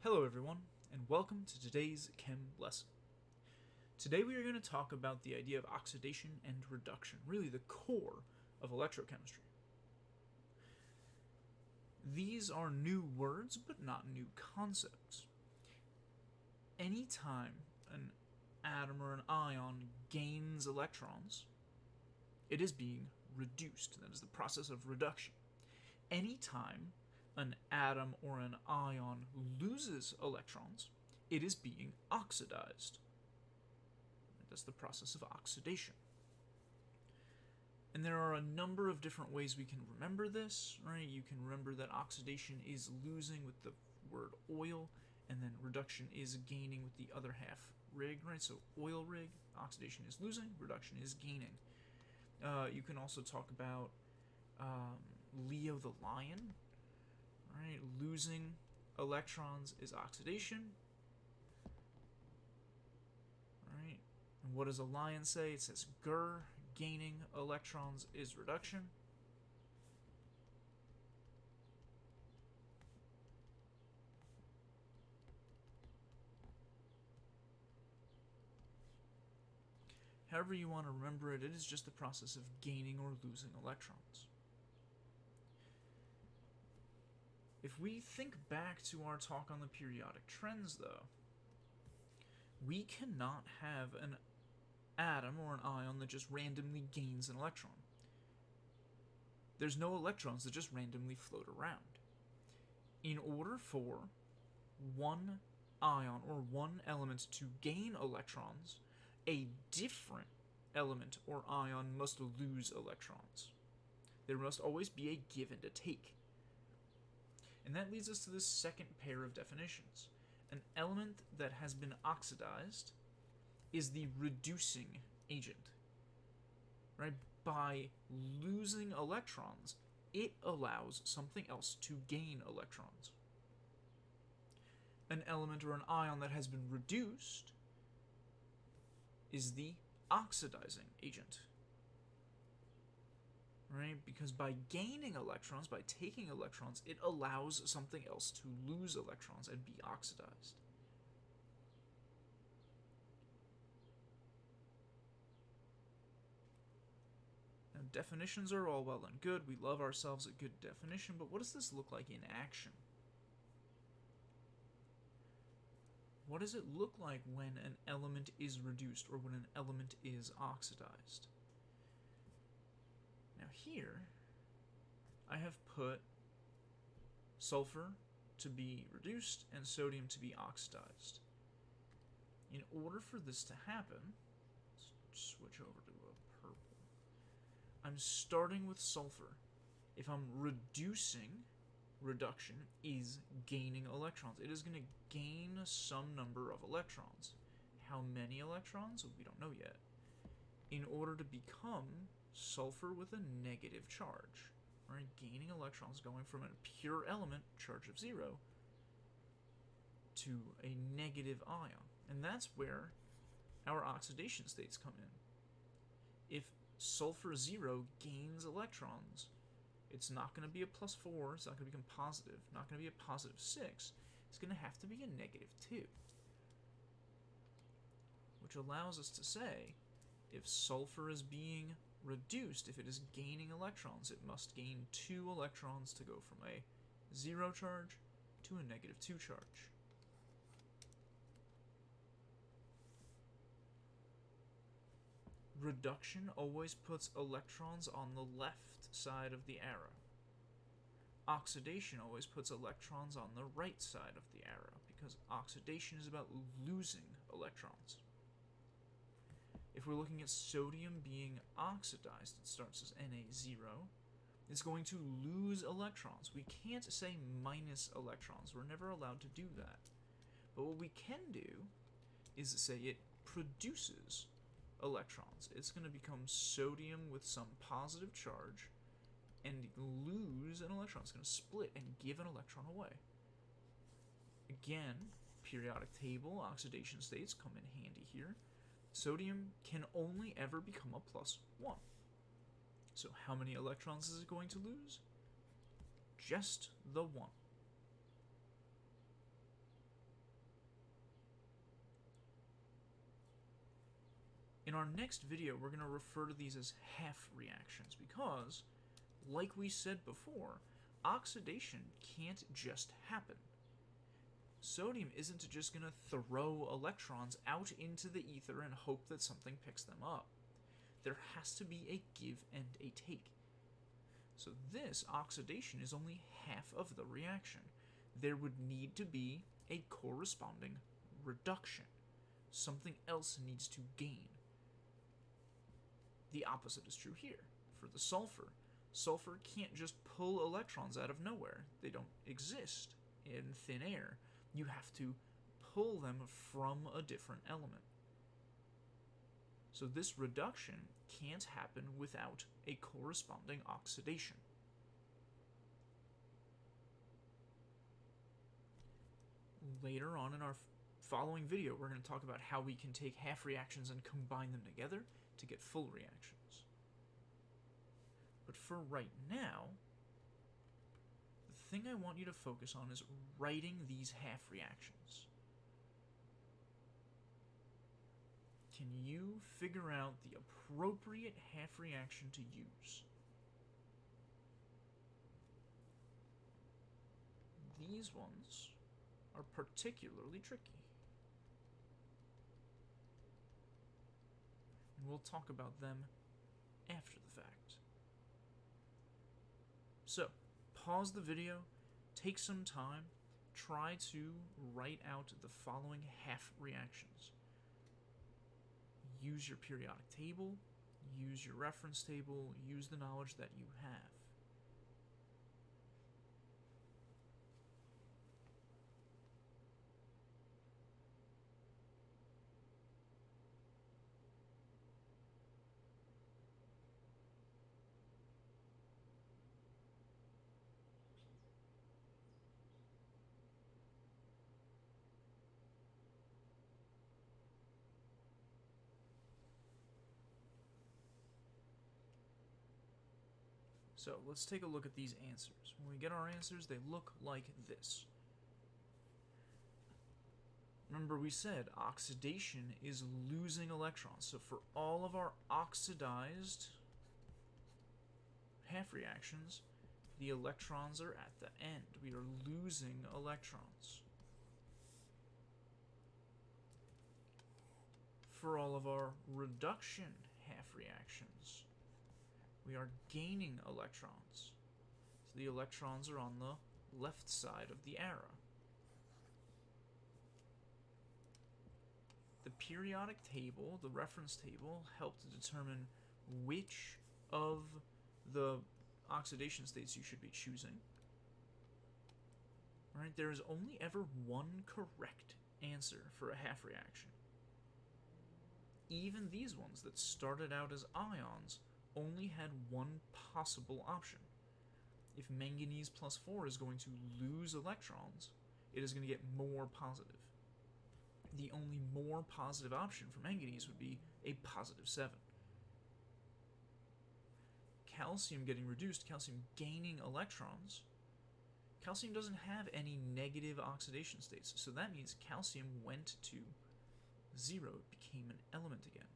Hello everyone, and welcome to today's chem lesson. Today we are going to talk about the idea of oxidation and reduction, really the core of electrochemistry. These are new words, but not new concepts. Anytime an atom or an ion gains electrons, it is being reduced. That is the process of reduction. Anytime an atom or an ion loses electrons, it is being oxidized. That's the process of oxidation. And there are a number of different ways we can remember this, right? You can remember that oxidation is losing with the word oil, and then reduction is gaining with the other half rig, right? So oil rig, oxidation is losing, reduction is gaining. You can also talk about Leo the lion, right? Losing electrons is oxidation, right? And what does a lion say? It says grr. Gaining electrons is reduction. However you want to remember it, it is just the process of gaining or losing electrons. If we think back to our talk on the periodic trends, though, we cannot have an atom or an ion that just randomly gains an electron. There's no electrons that just randomly float around. In order for one ion or one element to gain electrons, a different element or ion must lose electrons. There must always be a give and a take. And that leads us to the second pair of definitions. An element that has been oxidized is the reducing agent. Right? By losing electrons, it allows something else to gain electrons. An element or an ion that has been reduced is the oxidizing agent. Right? Because by gaining electrons, by taking electrons, it allows something else to lose electrons and be oxidized. Now, definitions are all well and good. We love ourselves a good definition, but what does this look like in action? What does it look like when an element is reduced or when an element is oxidized? Now here, I have put sulfur to be reduced and sodium to be oxidized. In order for this to happen, let's switch over to a purple. I'm starting with sulfur. If I'm reducing, reduction is gaining electrons. It is going to gain some number of electrons. How many electrons? We don't know yet. In order to become sulfur with a negative charge, right? Gaining electrons, going from a pure element, charge of 0, to a negative ion. And that's where our oxidation states come in. If sulfur 0 gains electrons, it's not going to be a +4, it's not going to become positive, not going to be a +6, it's going to have to be a -2. Which allows us to say, if sulfur is being reduced, if it is gaining electrons, it must gain 2 electrons to go from a 0 charge to a -2 charge. Reduction always puts electrons on the left side of the arrow. Oxidation always puts electrons on the right side of the arrow, because oxidation is about losing electrons. If we're looking at sodium being oxidized, it starts as Na0. It's going to lose electrons. We can't say minus electrons. We're never allowed to do that. But what we can do is say it produces electrons. It's going to become sodium with some positive charge and lose an electron. It's going to split and give an electron away. Again, periodic table, oxidation states come in handy here. Sodium can only ever become a +1. So how many electrons is it going to lose? Just the 1. In our next video, we're going to refer to these as half reactions because, like we said before, oxidation can't just happen. Sodium isn't just going to throw electrons out into the ether and hope that something picks them up. There has to be a give and a take. So this oxidation is only half of the reaction. There would need to be a corresponding reduction. Something else needs to gain. The opposite is true here. For the sulfur, sulfur can't just pull electrons out of nowhere. They don't exist in thin air. You have to pull them from a different element. So this reduction can't happen without a corresponding oxidation. Later on in our following video, we're going to talk about how we can take half reactions and combine them together to get full reactions. But for right now, the thing I want you to focus on is writing these half reactions. Can you figure out the appropriate half reaction to use? These ones are particularly tricky. And we'll talk about them after the fact. So, pause the video, take some time, try to write out the following half reactions. Use your periodic table, use your reference table, use the knowledge that you have. So let's take a look at these answers. When we get our answers, they look like this. Remember we said oxidation is losing electrons. So for all of our oxidized half reactions, the electrons are at the end. We are losing electrons. For all of our reduction half reactions, we are gaining electrons. So the electrons are on the left side of the arrow. The periodic table, the reference table, helped to determine which of the oxidation states you should be choosing. Right? There is only ever one correct answer for a half reaction. Even these ones that started out as ions only had one possible option. If manganese plus 4 is going to lose electrons, it is going to get more positive. The only more positive option for manganese would be a positive 7. Calcium getting reduced, calcium gaining electrons. Calcium doesn't have any negative oxidation states, so that means calcium went to 0. It became an element again.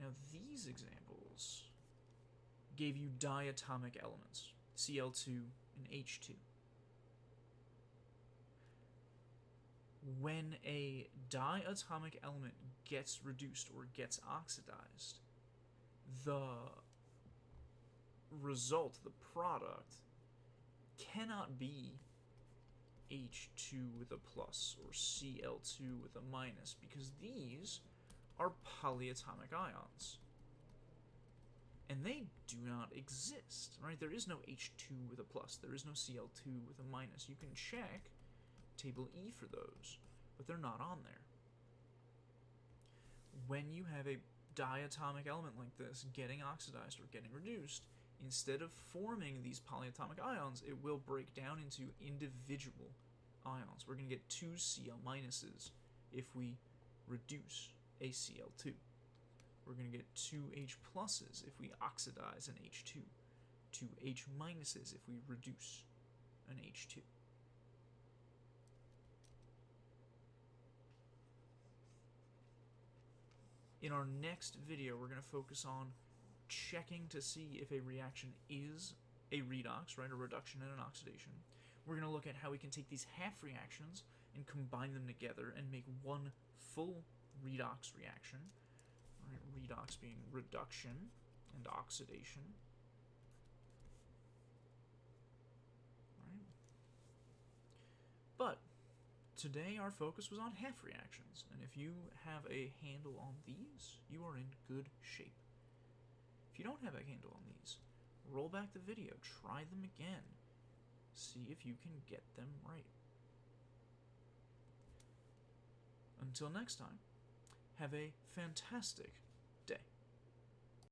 Now these examples gave you diatomic elements, Cl2 and H2. When a diatomic element gets reduced or gets oxidized, the result, the product, cannot be H2 with a plus or Cl2 with a minus, because these are polyatomic ions. And they do not exist, right? There is no H2 with a plus. There is no Cl2 with a minus. You can check table E for those, but they're not on there. When you have a diatomic element like this getting oxidized or getting reduced, instead of forming these polyatomic ions, it will break down into individual ions. We're going to get 2 Cl minuses if we reduce a Cl2. We're going to get 2 H pluses if we oxidize an H2, 2 H minuses if we reduce an H2. In our next video, we're going to focus on checking to see if a reaction is a redox, right, a reduction and an oxidation. We're going to look at how we can take these half reactions and combine them together and make one full redox reaction. Right, redox being reduction and oxidation. Right. But today our focus was on half reactions, and if you have a handle on these, you are in good shape. If you don't have a handle on these, roll back the video, try them again, see if you can get them right. Until next time, have a fantastic